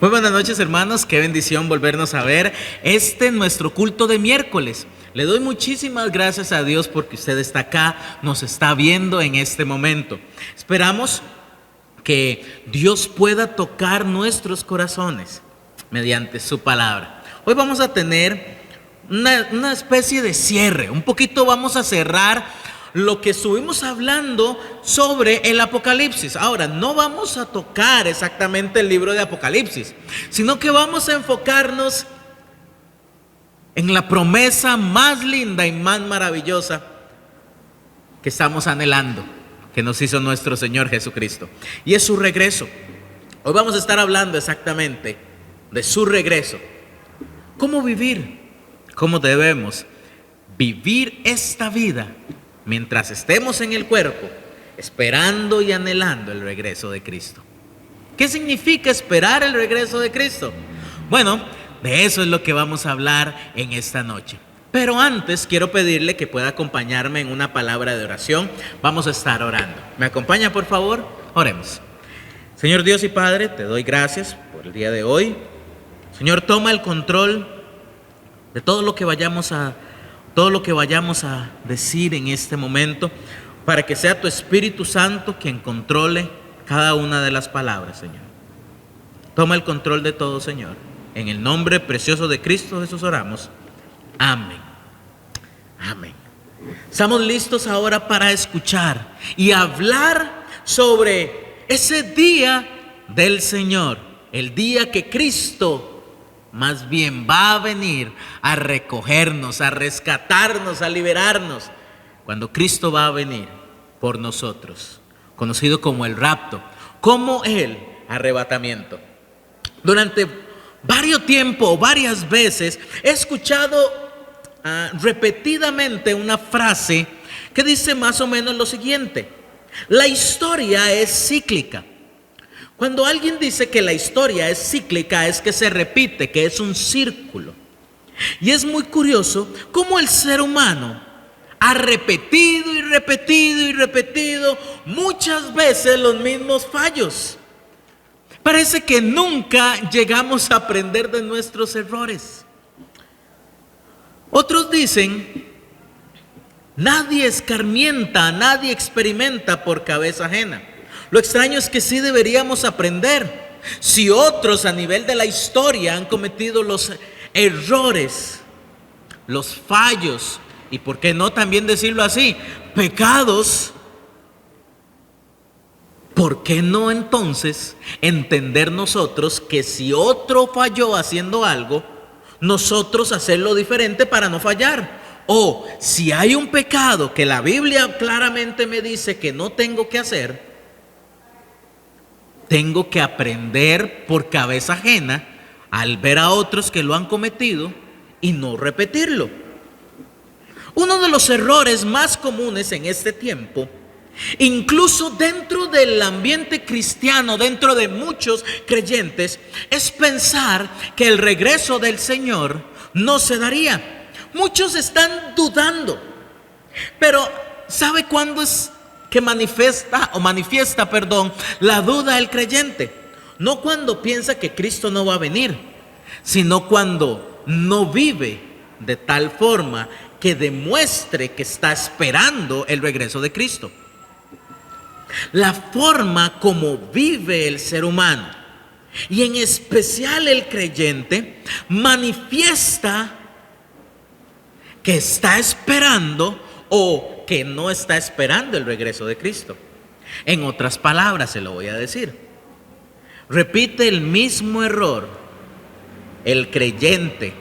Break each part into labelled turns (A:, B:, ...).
A: Muy buenas noches, hermanos, qué bendición volvernos a ver. Este es nuestro culto de miércoles. Le doy muchísimas gracias a Dios porque usted está acá, nos está viendo en este momento. Esperamos que Dios pueda tocar nuestros corazones mediante su palabra. Hoy vamos a tener una especie de cierre, un poquito vamos a cerrar lo que estuvimos hablando sobre el Apocalipsis. Ahora, no vamos a tocar exactamente el libro de Apocalipsis, sino que vamos a enfocarnos en la promesa más linda y más maravillosa que estamos anhelando, que nos hizo nuestro Señor Jesucristo, y es su regreso. Hoy vamos a estar hablando exactamente de su regreso. ¿Cómo vivir? ¿Cómo debemos vivir esta vida mientras estemos en el cuerpo, esperando y anhelando el regreso de Cristo? ¿Qué significa esperar el regreso de Cristo? Bueno, de eso es lo que vamos a hablar en esta noche. Pero antes quiero pedirle que pueda acompañarme en una palabra de oración. Vamos a estar orando. ¿Me acompaña, por favor? Oremos. Señor Dios y Padre, te doy gracias por el día de hoy. Señor, toma el control de todo lo que vayamos a decir en este momento, para que sea tu Espíritu Santo quien controle cada una de las palabras, Señor. Toma el control de todo, Señor. En el nombre precioso de Cristo Jesús oramos. Amén. Amén. Estamos listos ahora para escuchar y hablar sobre ese día del Señor, el día que Cristo más bien va a venir a recogernos, a rescatarnos, a liberarnos. Cuando Cristo va a venir por nosotros, conocido como el rapto, como el arrebatamiento. Durante varias veces he escuchado repetidamente una frase que dice más o menos lo siguiente: la historia es cíclica. Cuando alguien dice que la historia es cíclica, es que se repite, que es un círculo. Y es muy curioso cómo el ser humano ha repetido y repetido y repetido muchas veces los mismos fallos. Parece que nunca llegamos a aprender de nuestros errores. Otros dicen: nadie escarmienta, nadie experimenta por cabeza ajena. Lo extraño es que sí deberíamos aprender. Si otros a nivel de la historia han cometido los errores, los fallos, y por qué no también decirlo así, pecados, ¿por qué no entonces entender nosotros que si otro falló haciendo algo, nosotros hacerlo diferente para no fallar? O si hay un pecado que la Biblia claramente me dice que no tengo que hacer, tengo que aprender por cabeza ajena al ver a otros que lo han cometido y no repetirlo. Uno de los errores más comunes en este tiempo, incluso dentro del ambiente cristiano, dentro de muchos creyentes, es pensar que el regreso del Señor no se daría. Muchos están dudando, pero ¿sabe cuándo es que manifiesta la duda el creyente? No cuando piensa que Cristo no va a venir, sino cuando no vive de tal forma que demuestre que está esperando el regreso de Cristo. La forma como vive el ser humano, y en especial el creyente, manifiesta que está esperando o que no está esperando el regreso de Cristo. En otras palabras, se lo voy a decir: repite el mismo error el creyente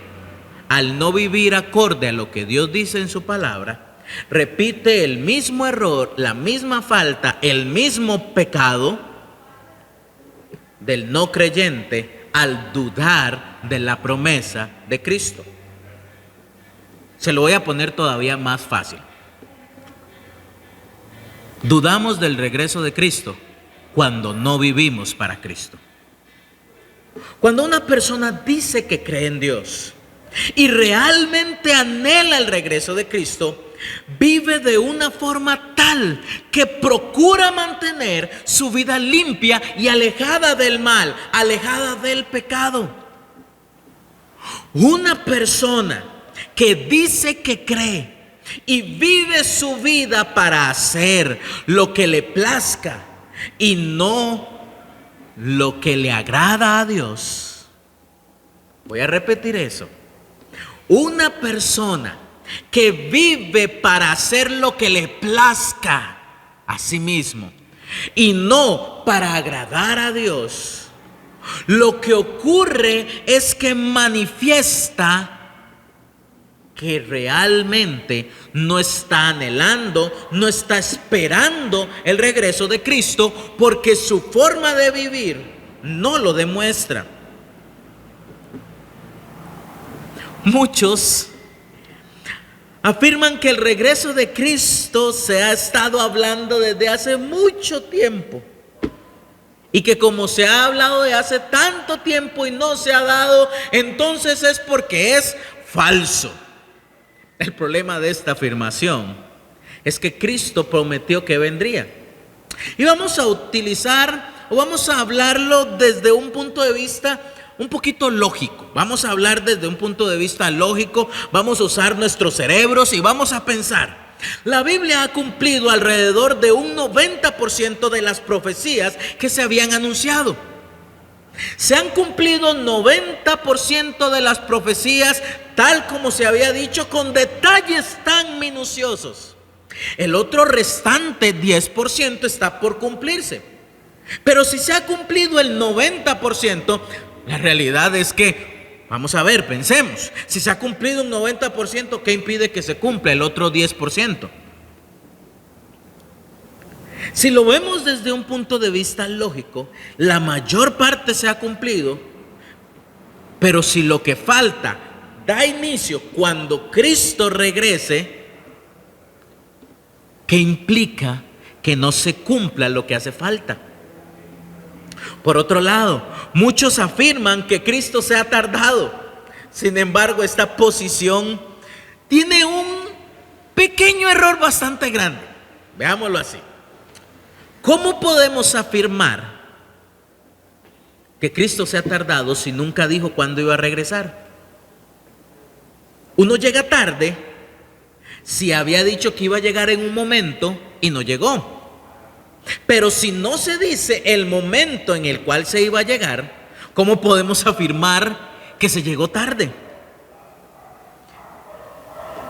A: al no vivir acorde a lo que Dios dice en su palabra. Repite el mismo error, la misma falta, el mismo pecado del no creyente al dudar de la promesa de Cristo. Se lo voy a poner todavía más fácil. Dudamos del regreso de Cristo cuando no vivimos para Cristo. Cuando una persona dice que cree en Dios y realmente anhela el regreso de Cristo, vive de una forma tal que procura mantener su vida limpia y alejada del mal, alejada del pecado. Una persona que dice que cree y vive su vida para hacer lo que le plazca y no lo que le agrada a Dios. Voy a repetir eso. Una persona que vive para hacer lo que le plazca a sí mismo y no para agradar a Dios, lo que ocurre es que manifiesta que realmente no está anhelando, no está esperando el regreso de Cristo, porque su forma de vivir no lo demuestra. Muchos afirman que el regreso de Cristo se ha estado hablando desde hace mucho tiempo y que como se ha hablado de hace tanto tiempo y no se ha dado, entonces es porque es falso. El problema de esta afirmación es que Cristo prometió que vendría. Y vamos a utilizar o vamos a hablarlo desde un punto de vista un poquito lógico. Vamos a hablar desde un punto de vista lógico, vamos a usar nuestros cerebros y vamos a pensar. La Biblia ha cumplido alrededor de un 90% de las profecías que se habían anunciado. Se han cumplido 90% de las profecías tal como se había dicho, con detalles tan minuciosos. El otro restante 10% está por cumplirse. Pero si se ha cumplido el 90%, la realidad es que, vamos a ver, pensemos, si se ha cumplido un 90%, ¿qué impide que se cumpla el otro 10%? Si lo vemos desde un punto de vista lógico, la mayor parte se ha cumplido, pero si lo que falta da inicio cuando Cristo regrese, ¿qué implica que no se cumpla lo que hace falta? Por otro lado, muchos afirman que Cristo se ha tardado. Sin embargo, esta posición tiene un pequeño error bastante grande. Veámoslo así. ¿Cómo podemos afirmar que Cristo se ha tardado si nunca dijo cuándo iba a regresar? Uno llega tarde si había dicho que iba a llegar en un momento y no llegó. Pero si no se dice el momento en el cual se iba a llegar, ¿cómo podemos afirmar que se llegó tarde?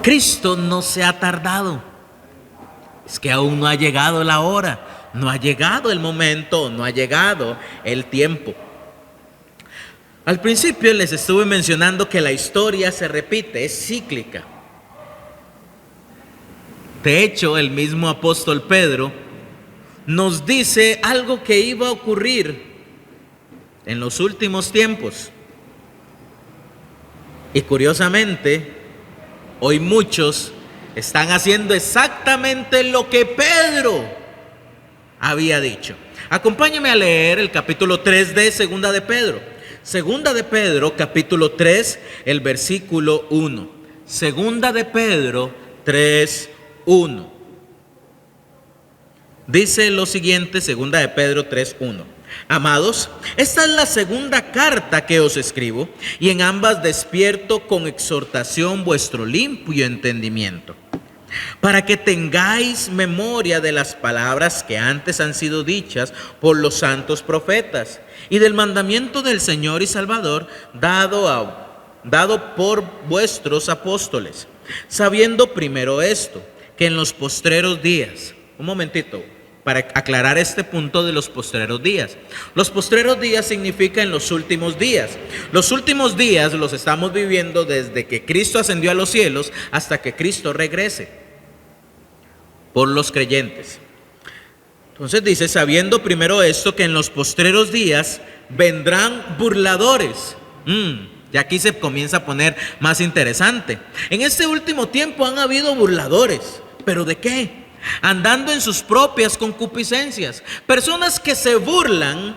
A: Cristo no se ha tardado. Es que aún no ha llegado la hora, no ha llegado el momento, no ha llegado el tiempo. Al principio les estuve mencionando que la historia se repite, es cíclica. De hecho, el mismo apóstol Pedro nos dice algo que iba a ocurrir en los últimos tiempos. Y curiosamente, hoy muchos están haciendo exactamente lo que Pedro había dicho. Acompáñame a leer el capítulo 3 de Segunda de Pedro. Segunda de Pedro, capítulo 3, el versículo 1. Segunda de Pedro 3, 1. Dice lo siguiente, segunda de Pedro 3:1. Amados, esta es la segunda carta que os escribo, y en ambas despierto con exhortación vuestro limpio entendimiento, para que tengáis memoria de las palabras que antes han sido dichas por los santos profetas, y del mandamiento del Señor y Salvador dado por vuestros apóstoles, sabiendo primero esto, que en los postreros días, un momentito, para aclarar este punto de los postreros días. Los postreros días significa en los últimos días. Los últimos días los estamos viviendo desde que Cristo ascendió a los cielos hasta que Cristo regrese por los creyentes. Entonces dice, sabiendo primero esto, que en los postreros días vendrán burladores. Ya aquí se comienza a poner más interesante. En este último tiempo han habido burladores. ¿Pero de qué? Andando en sus propias concupiscencias. Personas que se burlan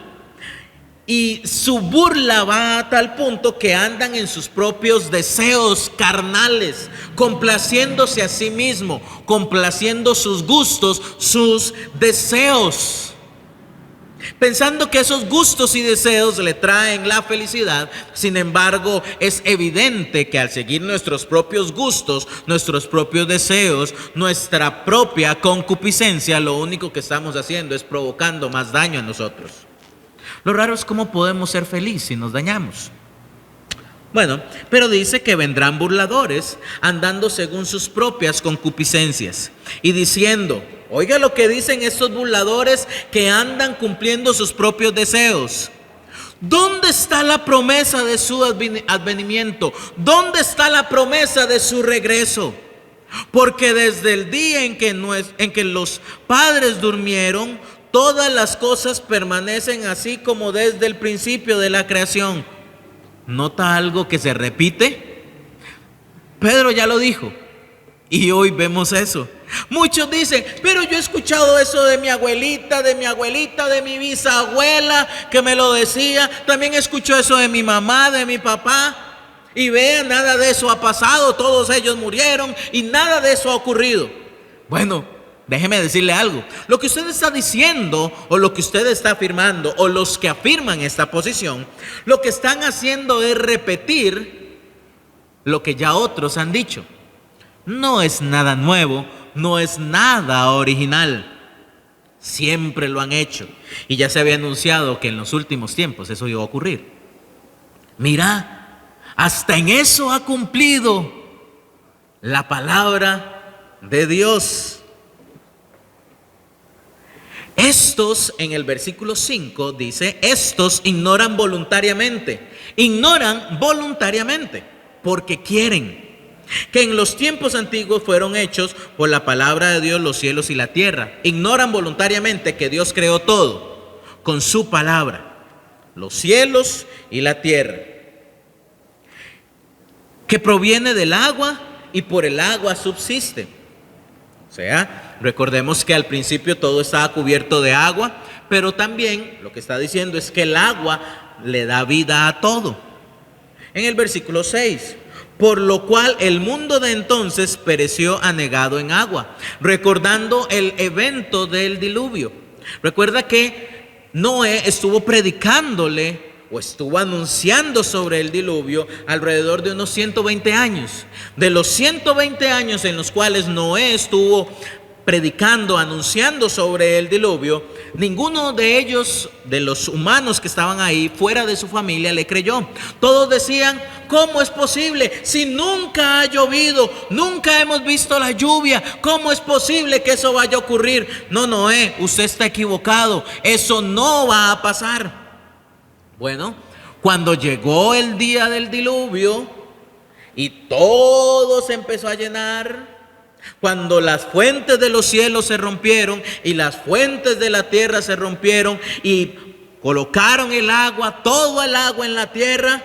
A: y su burla va a tal punto que andan en sus propios deseos carnales, complaciéndose a sí mismo, complaciendo sus gustos, sus deseos, pensando que esos gustos y deseos le traen la felicidad. Sin embargo, es evidente que al seguir nuestros propios gustos, nuestros propios deseos, nuestra propia concupiscencia, lo único que estamos haciendo es provocando más daño a nosotros. Lo raro es cómo podemos ser felices si nos dañamos. Bueno, pero dice que vendrán burladores andando según sus propias concupiscencias y diciendo, oiga lo que dicen estos burladores que andan cumpliendo sus propios deseos. ¿Dónde está la promesa de su advenimiento? ¿Dónde está la promesa de su regreso? Porque desde el día en que los padres durmieron, todas las cosas permanecen así como desde el principio de la creación. ¿Nota algo que se repite? Pedro ya lo dijo y hoy vemos eso. Muchos dicen, pero yo he escuchado eso de mi abuelita, de mi bisabuela que me lo decía. También escucho eso de mi mamá, de mi papá. Y vean, nada de eso ha pasado, todos ellos murieron y nada de eso ha ocurrido. Bueno, déjeme decirle algo. Lo que usted está diciendo o lo que usted está afirmando o los que afirman esta posición, lo que están haciendo es repetir lo que ya otros han dicho. No es nada nuevo, no es nada original. Siempre lo han hecho y ya se había anunciado que en los últimos tiempos eso iba a ocurrir. Mira, hasta en eso ha cumplido la palabra de Dios. Estos, en el versículo 5 dice, estos ignoran voluntariamente, porque quieren. Que en los tiempos antiguos fueron hechos por la palabra de Dios los cielos y la tierra. Ignoran voluntariamente que Dios creó todo con su palabra, los cielos y la tierra, que proviene del agua y por el agua subsiste. O sea, recordemos que al principio todo estaba cubierto de agua, pero también lo que está diciendo es que el agua le da vida a todo. En el versículo 6, por lo cual el mundo de entonces pereció anegado en agua, recordando el evento del diluvio. Recuerda que Noé estuvo predicándole o estuvo anunciando sobre el diluvio alrededor de unos 120 años. De los 120 años en los cuales Noé estuvo predicando, anunciando sobre el diluvio, ninguno de ellos, de los humanos que estaban ahí, fuera de su familia, le creyó. Todos decían, ¿cómo es posible? Si nunca ha llovido, nunca hemos visto la lluvia, ¿cómo es posible que eso vaya a ocurrir? No, Noé, usted está equivocado, eso no va a pasar. Bueno, cuando llegó el día del diluvio y todo se empezó a llenar, cuando las fuentes de los cielos se rompieron y las fuentes de la tierra se rompieron y colocaron el agua, todo el agua en la tierra,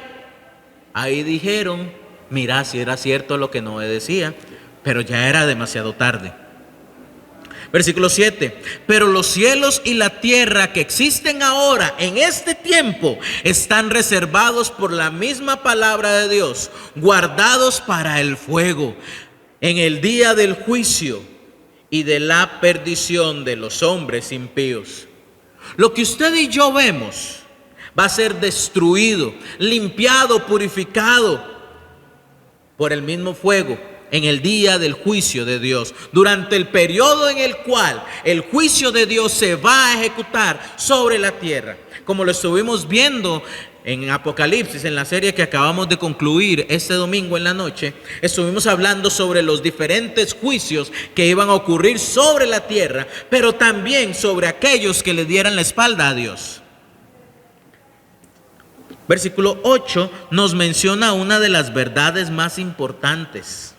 A: ahí dijeron, mira, si era cierto lo que Noé decía, pero ya era demasiado tarde. Versículo 7, pero los cielos y la tierra que existen ahora en este tiempo están reservados por la misma palabra de Dios, guardados para el fuego, en el día del juicio y de la perdición de los hombres impíos. Lo que usted y yo vemos va a ser destruido, limpiado, purificado por el mismo fuego en el día del juicio de Dios, durante el periodo en el cual el juicio de Dios se va a ejecutar sobre la tierra, como lo estuvimos viendo en Apocalipsis, en la serie que acabamos de concluir este domingo en la noche. Estuvimos hablando sobre los diferentes juicios que iban a ocurrir sobre la tierra, pero también sobre aquellos que le dieran la espalda a Dios. Versículo 8 nos menciona una de las verdades más importantes.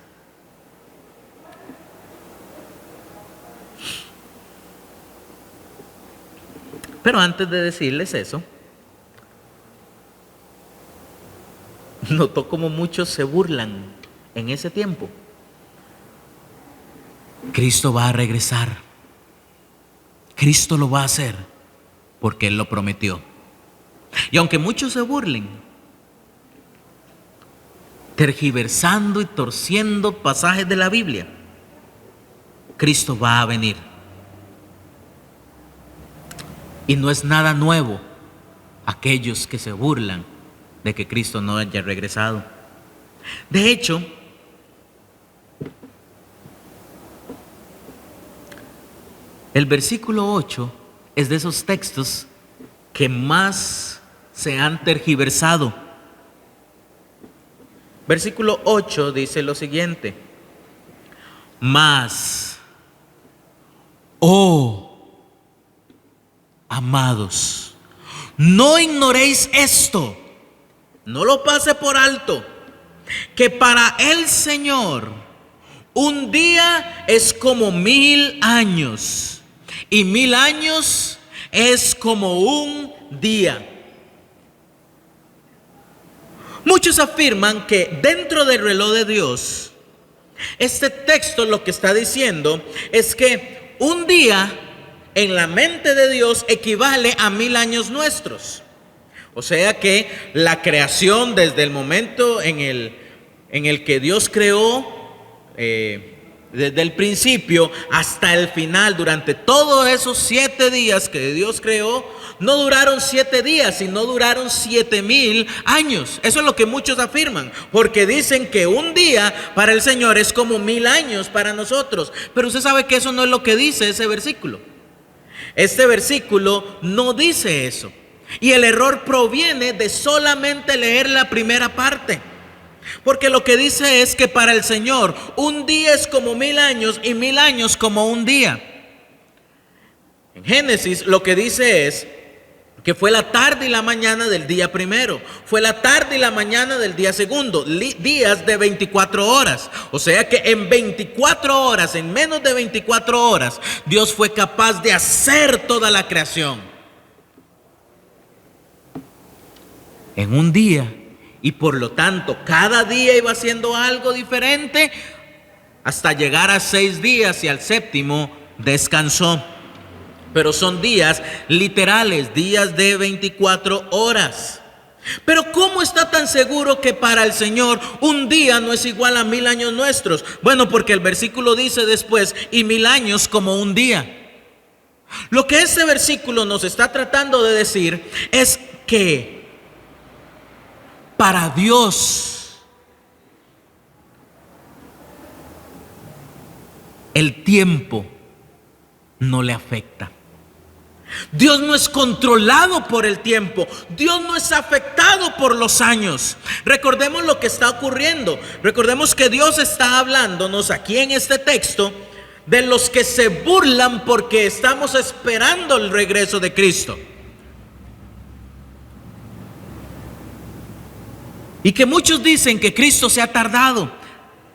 A: Pero antes de decirles eso, notó como muchos se burlan en ese tiempo. Cristo va a regresar. Cristo lo va a hacer porque Él lo prometió. Y aunque muchos se burlen, tergiversando y torciendo pasajes de la Biblia, Cristo va a venir. Y no es nada nuevo aquellos que se burlan de que Cristo no haya regresado. De hecho, el versículo 8 es de esos textos que más se han tergiversado. Versículo 8 dice lo siguiente: mas, oh amados, no ignoréis esto, no lo pase por alto, que para el Señor un día es como 1000 años, y 1000 años es como un día. Muchos afirman que dentro del reloj de Dios, este texto lo que está diciendo es que un día en la mente de Dios equivale a 1000 años nuestros. O sea que la creación, desde el momento en el que Dios creó, desde el principio hasta el final, durante todos esos 7 días que Dios creó, no duraron 7 días, sino duraron 7000 años. Eso es lo que muchos afirman, porque dicen que un día para el Señor es como 1000 años para nosotros. Pero usted sabe que eso no es lo que dice ese versículo. Este versículo no dice eso. Y el error proviene de solamente leer la primera parte. Porque lo que dice es que para el Señor un día es como 1000 años y 1000 años como un día. En Génesis lo que dice es que fue la tarde y la mañana del día primero, fue la tarde y la mañana del día segundo, días de 24 horas. O sea que en 24 horas, en menos de 24 horas, Dios fue capaz de hacer toda la creación. En un día. Y por lo tanto, cada día iba haciendo algo diferente hasta llegar a 6 días y al séptimo descansó. Pero son días literales, días de 24 horas. Pero ¿cómo está tan seguro que para el Señor un día no es igual a 1000 años nuestros? Bueno, porque el versículo dice después, y 1000 años como un día. Lo que este versículo nos está tratando de decir es que para Dios el tiempo no le afecta. Dios no es controlado por el tiempo. Dios no es afectado por los años. Recordemos lo que está ocurriendo. Recordemos que Dios está hablándonos aquí en este texto de los que se burlan porque estamos esperando el regreso de Cristo. Y que muchos dicen que Cristo se ha tardado.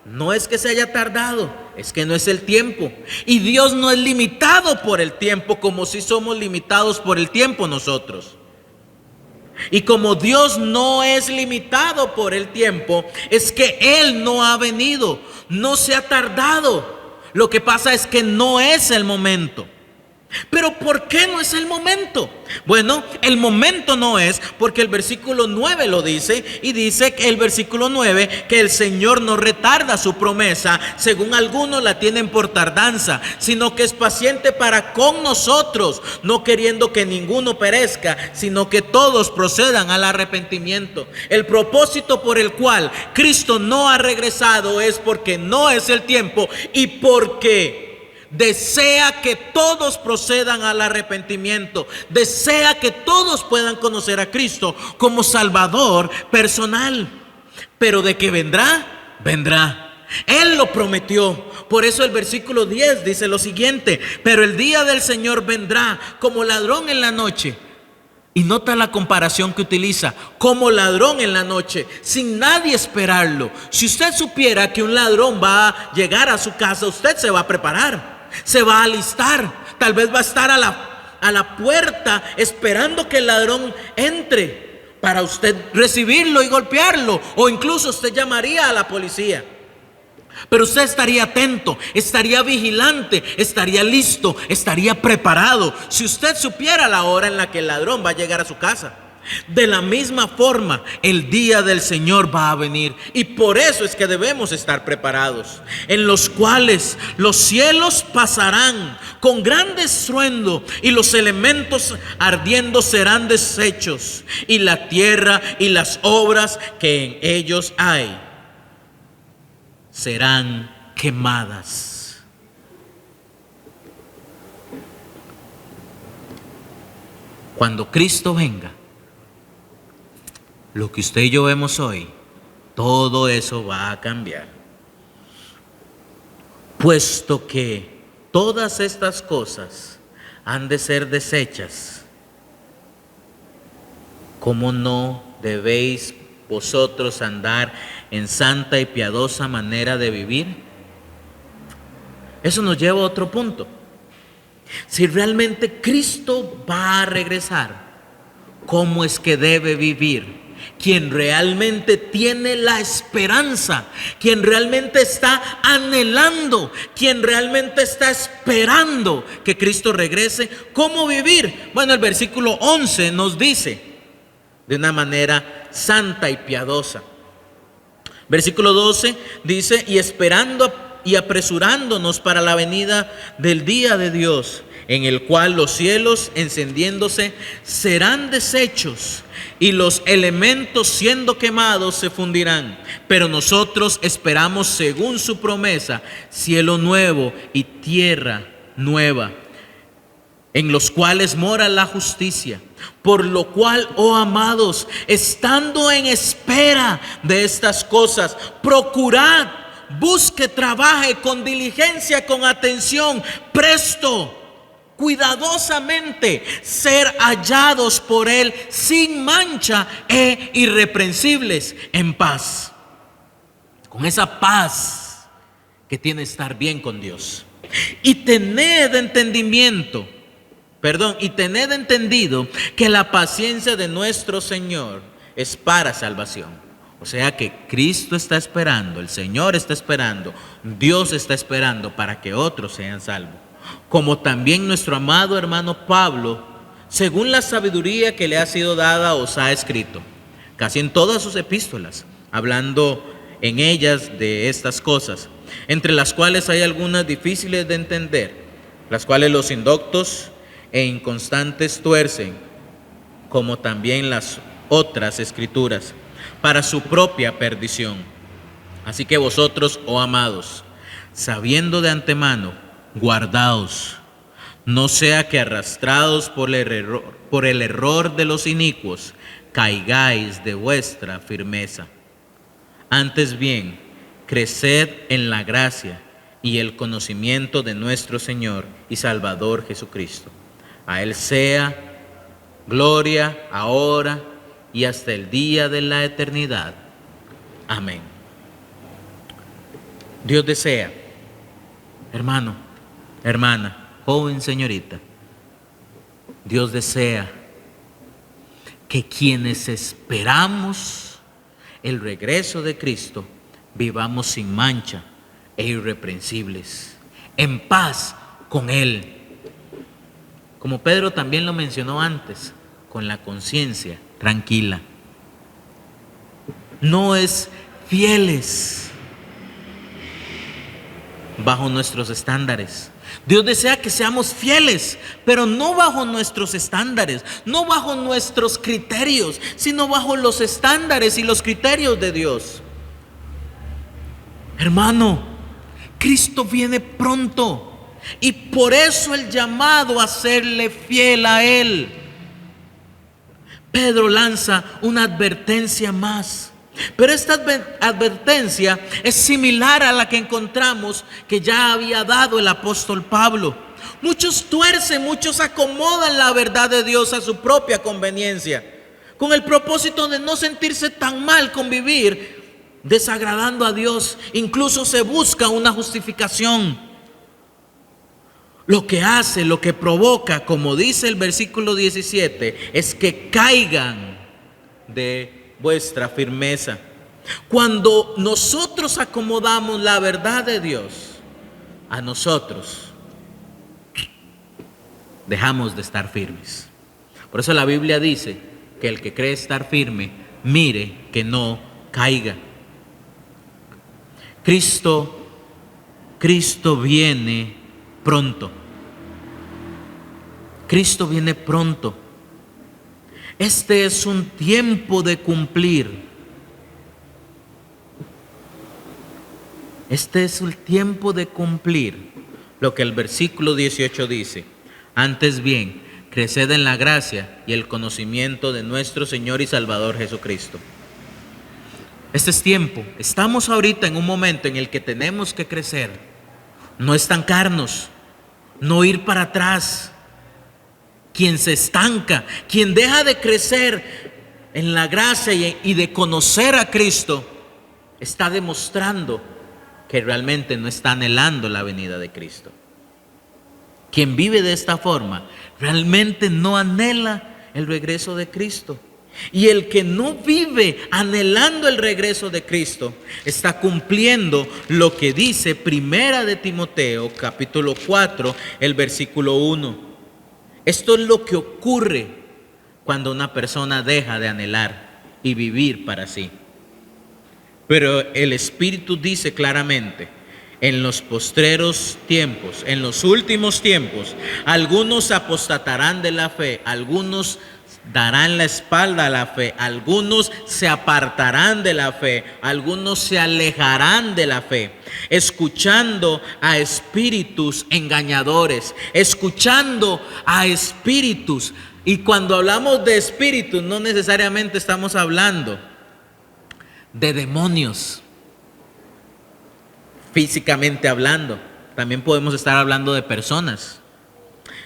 A: No es que se haya tardado, es que no es el tiempo. Y Dios no es limitado por el tiempo como si somos limitados por el tiempo nosotros. Y como Dios no es limitado por el tiempo, es que Él no ha venido, no se ha tardado. Lo que pasa es que no es el momento. Pero ¿por qué no es el momento? Bueno, el momento no es porque el versículo 9 lo dice, y dice que el versículo 9 que el Señor no retarda su promesa, según algunos la tienen por tardanza, sino que es paciente para con nosotros, no queriendo que ninguno perezca, sino que todos procedan al arrepentimiento. El propósito por el cual Cristo no ha regresado es porque no es el tiempo y porque desea que todos procedan al arrepentimiento. Desea que todos puedan conocer a Cristo como Salvador personal. Pero de que vendrá, vendrá. Él lo prometió. Por eso el versículo 10 dice lo siguiente: pero el día del Señor vendrá como ladrón en la noche. Y nota la comparación que utiliza: como ladrón en la noche, sin nadie esperarlo. Si usted supiera que un ladrón va a llegar a su casa, usted se va a preparar. Se va a alistar, tal vez va a estar a la puerta esperando que el ladrón entre para usted recibirlo y golpearlo, o incluso usted llamaría a la policía. Pero usted estaría atento, estaría vigilante, estaría listo, estaría preparado si usted supiera la hora en la que el ladrón va a llegar a su casa. De la misma forma, el día del Señor va a venir, y por eso es que debemos estar preparados, en los cuales los cielos pasarán con gran estruendo y los elementos ardiendo serán deshechos, y la tierra y las obras que en ellos hay serán quemadas. Cuando Cristo venga, lo que usted y yo vemos hoy, todo eso va a cambiar. Puesto que todas estas cosas han de ser deshechas, ¿cómo no debéis vosotros andar en santa y piadosa manera de vivir? Eso nos lleva a otro punto. Si realmente Cristo va a regresar, ¿cómo es que debe vivir quien realmente tiene la esperanza, quien realmente está anhelando, quien realmente está esperando que Cristo regrese? ¿Cómo vivir? Bueno, el versículo 11 nos dice de una manera santa y piadosa. Versículo 12 dice: y esperando y apresurándonos para la venida del día de Dios, en el cual los cielos encendiéndose serán deshechos y los elementos siendo quemados se fundirán. Pero nosotros esperamos, según su promesa, cielo nuevo y tierra nueva, en los cuales mora la justicia. Por lo cual, oh amados, estando en espera de estas cosas, procurad, busque, trabaje con diligencia, con atención, presto, cuidadosamente, ser hallados por Él sin mancha e irreprensibles, en paz. Con esa paz que tiene estar bien con Dios. Y tened entendido que la paciencia de nuestro Señor es para salvación. O sea que Cristo está esperando, el Señor está esperando, Dios está esperando para que otros sean salvos. Como también nuestro amado hermano Pablo, según la sabiduría que le ha sido dada, os ha escrito, casi en todas sus epístolas, hablando en ellas de estas cosas, entre las cuales hay algunas difíciles de entender, las cuales los indoctos e inconstantes tuercen, como también las otras escrituras, para su propia perdición. Así que vosotros, oh amados, sabiendo de antemano, guardaos, no sea que arrastrados por el error de los inicuos, caigáis de vuestra firmeza. Antes bien, creced en la gracia y el conocimiento de nuestro Señor y Salvador Jesucristo. A Él sea gloria ahora y hasta el día de la eternidad. Amén. Dios desea, hermano, hermana, joven, señorita, Dios desea que quienes esperamos el regreso de Cristo vivamos sin mancha e irreprensibles, en paz con Él. Como Pedro también lo mencionó antes, con la conciencia tranquila. No es fieles bajo nuestros estándares. Dios desea que seamos fieles, pero no bajo nuestros estándares, no bajo nuestros criterios, sino bajo los estándares y los criterios de Dios. Hermano, Cristo viene pronto. Y por eso el llamado a serle fiel a Él. Pedro lanza una advertencia más. Pero esta advertencia es similar a la que encontramos que ya había dado el apóstol Pablo. Muchos tuercen, muchos acomodan la verdad de Dios a su propia conveniencia, con el propósito de no sentirse tan mal con vivir desagradando a Dios. Incluso se busca una justificación. Lo que hace, lo que provoca, como dice el versículo 17, es que caigan de vuestra firmeza. Cuando nosotros acomodamos la verdad de Dios a nosotros, dejamos de estar firmes. Por eso la Biblia dice que el que cree estar firme, mire que no caiga. Cristo viene pronto. Cristo viene pronto. Este es un tiempo de cumplir. Este es el tiempo de cumplir lo que el versículo 18 dice. Antes bien, creced en la gracia y el conocimiento de nuestro Señor y Salvador Jesucristo. Este es tiempo. Estamos ahorita en un momento en el que tenemos que crecer, no estancarnos, no ir para atrás. Quien se estanca, quien deja de crecer en la gracia y de conocer a Cristo, está demostrando que realmente no está anhelando la venida de Cristo. Quien vive de esta forma realmente no anhela el regreso de Cristo. Y el que no vive anhelando el regreso de Cristo está cumpliendo lo que dice Primera de Timoteo, capítulo 4, el versículo 1. Esto es lo que ocurre cuando una persona deja de anhelar y vivir para sí. Pero el Espíritu dice claramente: en los postreros tiempos, en los últimos tiempos, algunos apostatarán de la fe, algunos darán la espalda a la fe, algunos se apartarán de la fe, algunos se alejarán de la fe, escuchando a espíritus engañadores, escuchando a espíritus. Y cuando hablamos de espíritus, no necesariamente estamos hablando de demonios, físicamente hablando. También podemos estar hablando de personas,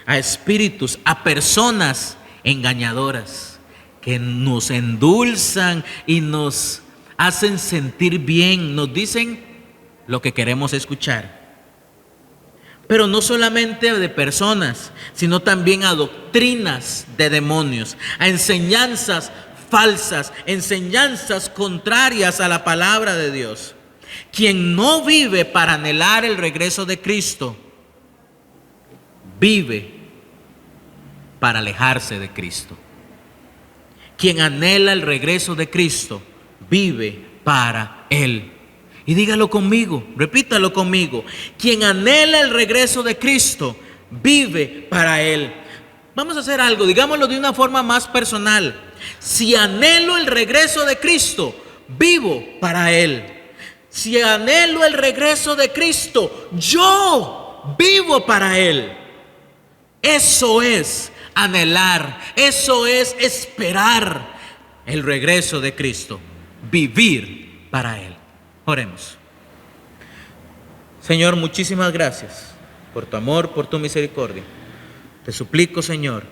A: a espíritus, a personas engañadoras que nos endulzan y nos hacen sentir bien, nos dicen lo que queremos escuchar. Pero no solamente de personas, sino también a doctrinas de demonios, a enseñanzas falsas, enseñanzas contrarias a la palabra de Dios. Quien no vive para anhelar el regreso de Cristo, vive para alejarse de Cristo. Quien anhela el regreso de Cristo, vive para Él. Y dígalo conmigo, repítalo conmigo. Quien anhela el regreso de Cristo, vive para Él. Vamos a hacer algo, digámoslo de una forma más personal. Si anhelo el regreso de Cristo, vivo para Él. Si anhelo el regreso de Cristo, yo vivo para Él. Eso es anhelar, eso es esperar el regreso de Cristo, vivir para Él. Oremos. Señor, muchísimas gracias por tu amor, por tu misericordia. Te suplico, Señor,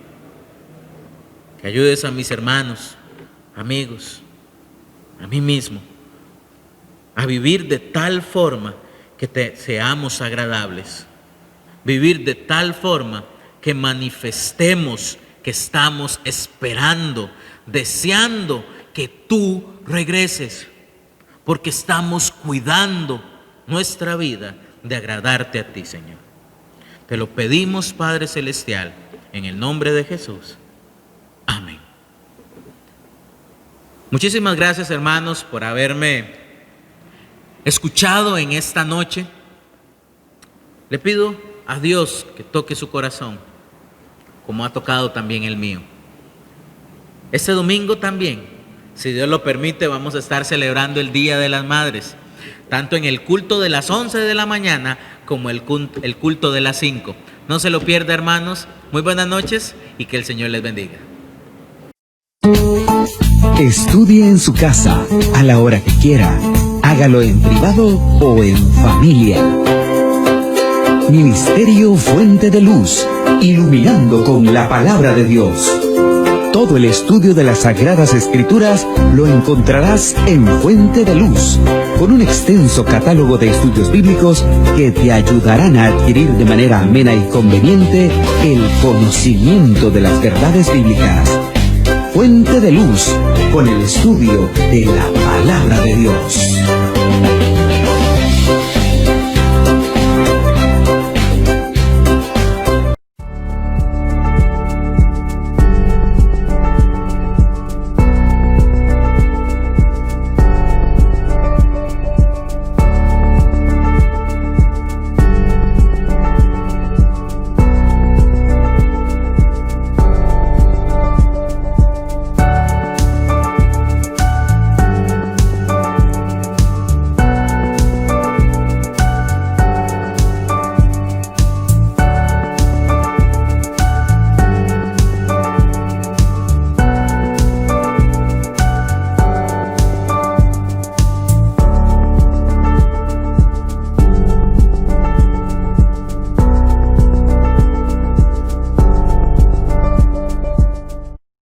A: que ayudes a mis hermanos, amigos, a mí mismo, a vivir de tal forma que te seamos agradables, vivir de tal forma que manifestemos que estamos esperando, deseando que tú regreses, porque estamos cuidando nuestra vida de agradarte a ti, Señor. Te lo pedimos, Padre Celestial, en el nombre de Jesús. Amén. Muchísimas gracias, hermanos, por haberme escuchado en esta noche. Le pido a Dios que toque su corazón, como ha tocado también el mío. Este domingo también, si Dios lo permite, vamos a estar celebrando el Día de las Madres, tanto en el culto de las 11 de la mañana como el culto de las 5. No se lo pierda, hermanos. Muy buenas noches y que el Señor les bendiga.
B: Estudie en su casa, a la hora que quiera. Hágalo en privado o en familia. Ministerio Fuente de Luz, iluminando con la palabra de Dios. Todo el estudio de las Sagradas Escrituras lo encontrarás en Fuente de Luz, con un extenso catálogo de estudios bíblicos que te ayudarán a adquirir de manera amena y conveniente el conocimiento de las verdades bíblicas. Fuente de Luz, con el estudio de la palabra de Dios.